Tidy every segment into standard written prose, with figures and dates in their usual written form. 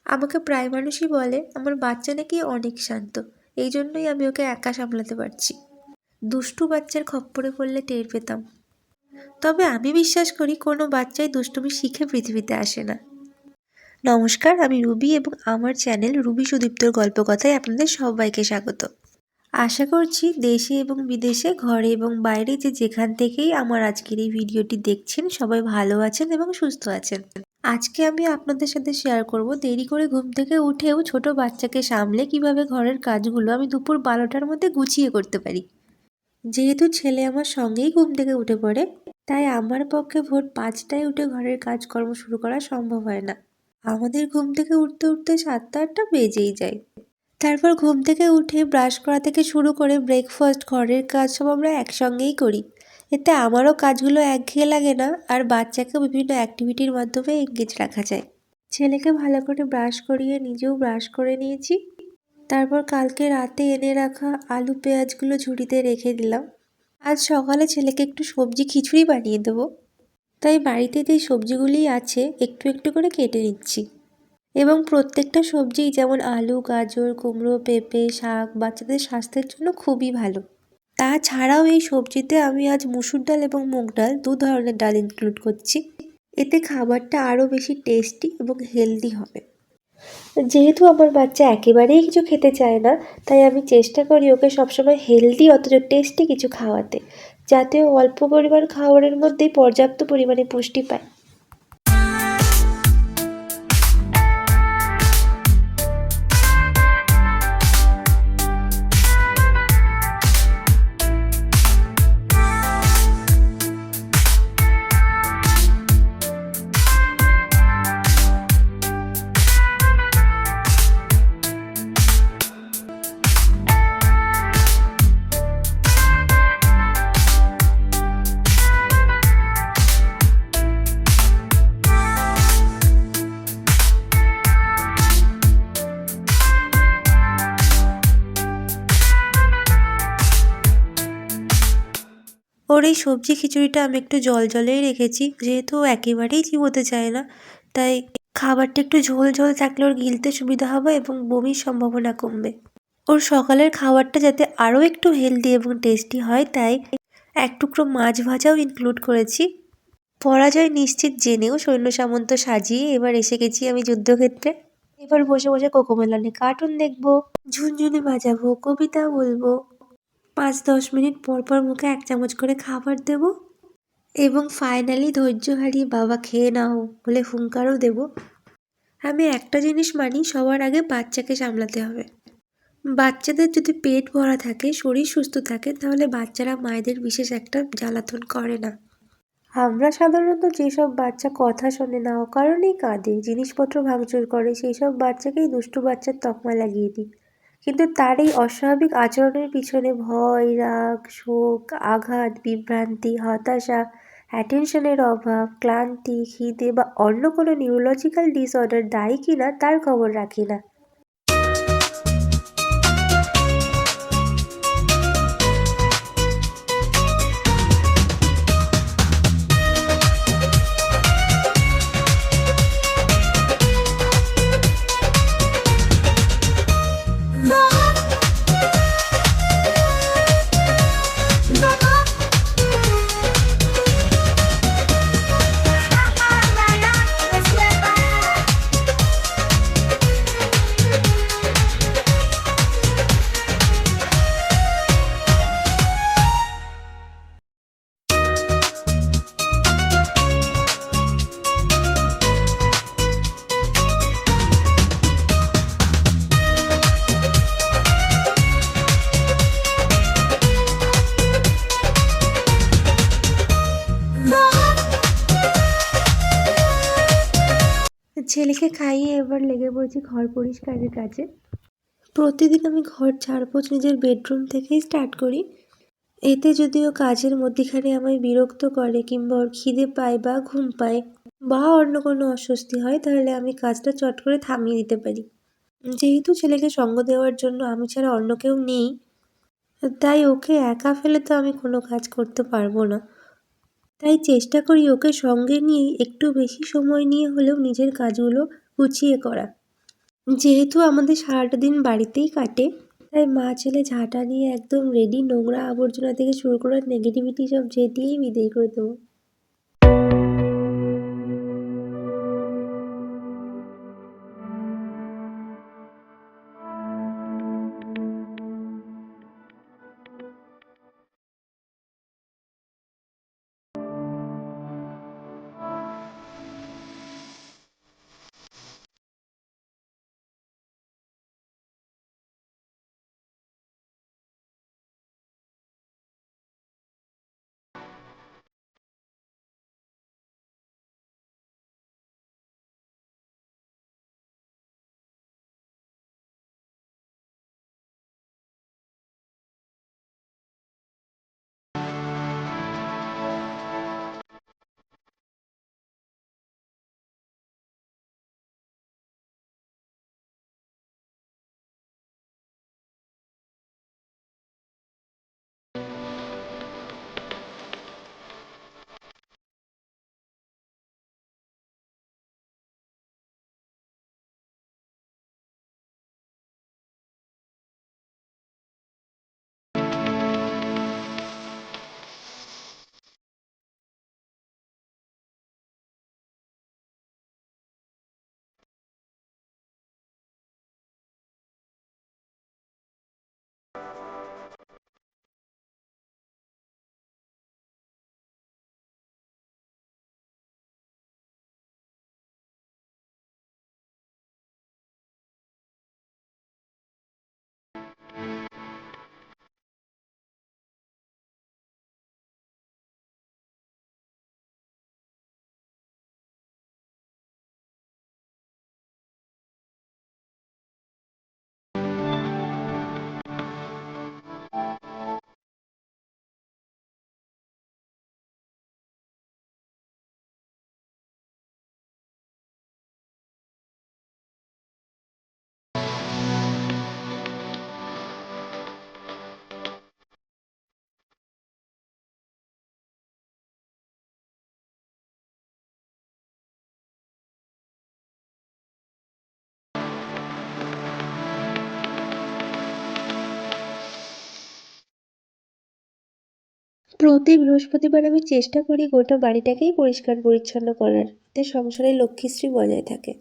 আমাকে প্রায় মানুষই বলে আমার বাচ্চা নাকি অনেক শান্ত, এই জন্যই আমি ওকে একা সামলাতে পারছি। দুষ্টু বাচ্চার খপ্পরে পড়লে টের পেতাম। তবে আমি বিশ্বাস করি কোনো বাচ্চাই দুষ্টুমি শিখে পৃথিবীতে আসে না। নমস্কার, আমি রুবি এবং আমার চ্যানেল রুবি সুদীপ্তর গল্পকথায় আপনাদের সবাইকে স্বাগত। আশা করছি দেশে এবং বিদেশে, ঘরে এবং বাইরে যেখান থেকেই আমার আজকের এই ভিডিওটি দেখছেন সবাই ভালো আছেন এবং সুস্থ আছেন। আজকে আমি আপনাদের সাথে শেয়ার করব দেরি করে ঘুম থেকে উঠেও ছোট বাচ্চাকে সামলে কিভাবে ঘরের কাজগুলো আমি দুপুর 12টার মধ্যে গুছিয়ে করতে পারি। যেহেতু ছেলে আমার সঙ্গেই ঘুম থেকে উঠে পড়ে, তাই আমার পক্ষে ভোর 5টায় উঠে ঘরের কাজকর্ম শুরু করা সম্ভব হয় না। আমাদের ঘুম থেকে উঠতে উঠতে 7টা-8টা বেজেই যায়। তারপর ঘুম থেকে উঠে ব্রাশ করা থেকে শুরু করে ব্রেকফাস্ট, ঘরের কাজ সব আমরা একসঙ্গেই করি। এতে আমারও কাজগুলো একঘেয়ে লাগে না, আর বাচ্চাকেও বিভিন্ন অ্যাক্টিভিটির মাধ্যমে এঙ্গেজ রাখা যায়। ছেলেকে ভালো করে ব্রাশ করিয়ে নিজেও ব্রাশ করে নিয়েছি। তারপর কালকে রাতে এনে রাখা আলু পেঁয়াজগুলো ঝুড়িতে রেখে দিলাম। আজ সকালে ছেলেকে একটু সবজি খিচুড়ি বানিয়ে দেবো, তাই বাড়িতে যেই সবজিগুলিই আছে একটু একটু করে কেটে নিচ্ছি। এবং প্রত্যেকটা সবজি যেমন আলু, গাজর, কুমড়ো, পেঁপে, শাক বাচ্চাদের স্বাস্থ্যের জন্য খুবই ভালো। তাছাড়াও এই সবজিতে আমি আজ মুসুর ডাল এবং মুগ ডাল, 2 ধরনের ডাল ইনক্লুড করছি। এতে খাবারটা আরও বেশি টেস্টি এবং হেলদি হবে। যেহেতু আমার বাচ্চা একেবারেই কিছু খেতে চায় না, তাই আমি চেষ্টা করি ওকে সবসময় হেলদি অথচ টেস্টি কিছু খাওয়াতে, যাতে ও অল্প পরিমাণ খাবারের মধ্যেই পর্যাপ্ত পরিমাণে পুষ্টি পায়। ওর এই সবজি খিচুড়িটা আমি একটু জলেই রেখেছি, যেহেতু ও একেবারেই চিবোতে চায় না, তাই খাবারটা একটু ঝোল ঝোল থাকলে ওর গিলতে সুবিধা হবে এবং বমির সম্ভাবনা কমবে। ওর সকালের খাবারটা যাতে আরও একটু হেলদি এবং টেস্টি হয়, তাই 1 টুকরো মাছ ভাজাও ইনক্লুড করেছি। পরাজয় নিশ্চিত জেনেও সৈন্য সামন্ত সাজিয়ে এবার এসে গেছি আমি যুদ্ধক্ষেত্রে। এবার বসে বসে কোকোমেলনে কার্টুন দেখবো, ঝুনঝুনি বাজাবো, কবিতা বলবো, 5-10 মিনিট পর পর মুখে 1 চামচ করে খাবার দেব এবং ফাইনালি ধৈর্য হারিয়ে বাবা খেয়ে নাও বলে হুঙ্কারও দেব। আমি একটা জিনিস মানি, সবার আগে বাচ্চাকে সামলাতে হবে। বাচ্চাদের যদি পেট ভরা থাকে, শরীর সুস্থ থাকে, তাহলে বাচ্চারা মায়েদের বিশেষ একটা জ্বালাতন করে না। আমরা সাধারণত যেসব বাচ্চা কথা শোনে না, অকারণেই কাঁদে, জিনিসপত্র ভাঙচুর করে, সেই সব বাচ্চাকেই দুষ্টু বাচ্চার তকমা লাগিয়ে দিই। কিন্তু তার এই অস্বাভাবিক আচরণের পিছনে ভয়, রাগ, শোক, আঘাত, বিভ্রান্তি, হতাশা, অ্যাটেনশনের অভাব, ক্লান্তি, খিদে বা অন্য কোনো নিউরোলজিক্যাল ডিসঅর্ডার দায়ী কিনা তার খবর রাখি না। ছেলেকে খাইয়ে এবার লেগে পড়েছি ঘর পরিষ্কারের কাজে। প্রতিদিন আমি ঘর ঝাড়পোছ নিজের বেডরুম থেকেই স্টার্ট করি। এতে যদিও কাজের মধ্যেখানে আমায় বিরক্ত করে কিংবা ওর খিদে পায় বা ঘুম পায় বা অন্য কোনো অস্বস্তি হয়, তাহলে আমি কাজটা চট করে থামিয়ে দিতে পারি। যেহেতু ছেলেকে সঙ্গ দেওয়ার জন্য আমি ছাড়া অন্য কেউ নেই, তাই ওকে একা ফেলে তো আমি কোনো কাজ করতে পারবো না। তাই চেষ্টা করি ওকে সঙ্গে নিয়েই একটু বেশি সময় নিয়ে হলেও নিজের কাজগুলো গুছিয়ে করা। যেহেতু আমাদের সারাটা দিন বাড়িতেই কাটে, তাই মা ছেলে ঝাঁটা নিয়ে একদম রেডি, নোংরা আবর্জনা থেকে শুরু করে নেগেটিভিটি সব ঝেঁটিয়েই বিদেয় করে দেবো। প্রতি বৃহস্পতিবার আমি চেষ্টা করি গোটা বাড়িটাকেই পরিষ্কার পরিচ্ছন্ন করার, যাতে সংসারে লক্ষ্মীশ্রী বজায় থাকে।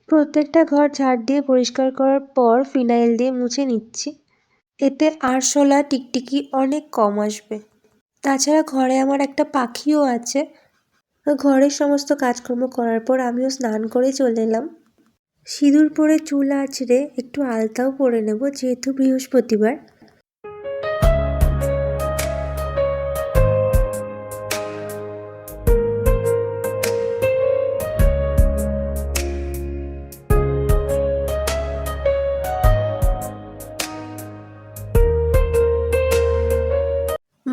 প্রত্যেকটা ঘর ঝাড় দিয়ে পরিষ্কার করার পর ফিনাইল দিয়ে মুছে নিচ্ছি। এতে আরশোলা টিকটিকি অনেক কম আসবে। তাছাড়া ঘরে আমার একটা পাখিও আছে। ঘরের সমস্ত কাজকর্ম করার পর আমিও স্নান করে চলে এলাম। সিঁদুর পরে চুল আঁচড়ে একটু আলতাও পরে নেব, যেহেতু বৃহস্পতিবার।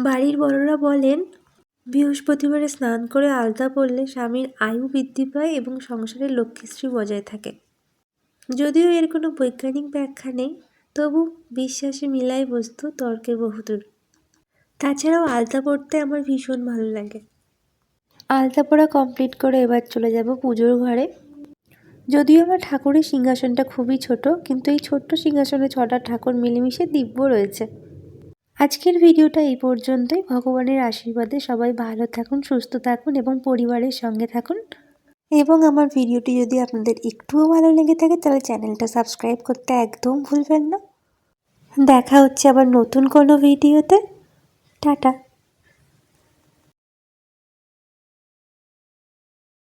বাড়ির বড়রা বলেন, বৃহস্পতিবারে স্নান করে আলতা পরলে স্বামীর আয়ু বৃদ্ধি পায় এবং সংসারে লক্ষ্মীশ্রী বজায় থাকে। যদিও এর কোনো বৈজ্ঞানিক ব্যাখ্যা নেই, তবু বিশ্বাসে মিলাই বস্তু তর্কে বহুদূর। তাছাড়াও আলতা পরতে আমার ভীষণ ভালো লাগে। আলতা পরা কমপ্লিট করে এবার চলে যাব পুজোর ঘরে। যদিও আমার ঠাকুরের সিংহাসনটা খুবই ছোট, কিন্তু এই ছোট্ট সিংহাসনে 6টা ঠাকুর মিলেমিশে দিব্য রয়েছে। আজকের ভিডিওটা এই পর্যন্তই। ভগবানের আশীর্বাদে সবাই ভালো থাকুন, সুস্থ থাকুন এবং পরিবারের সঙ্গে থাকুন। এবং আমার ভিডিওটি যদি আপনাদের একটুও ভালো লেগে থাকে তাহলে চ্যানেলটা সাবস্ক্রাইব করতে একদম ভুলবেন না। দেখা হচ্ছে আবার নতুন কোনো ভিডিওতে। টাটা।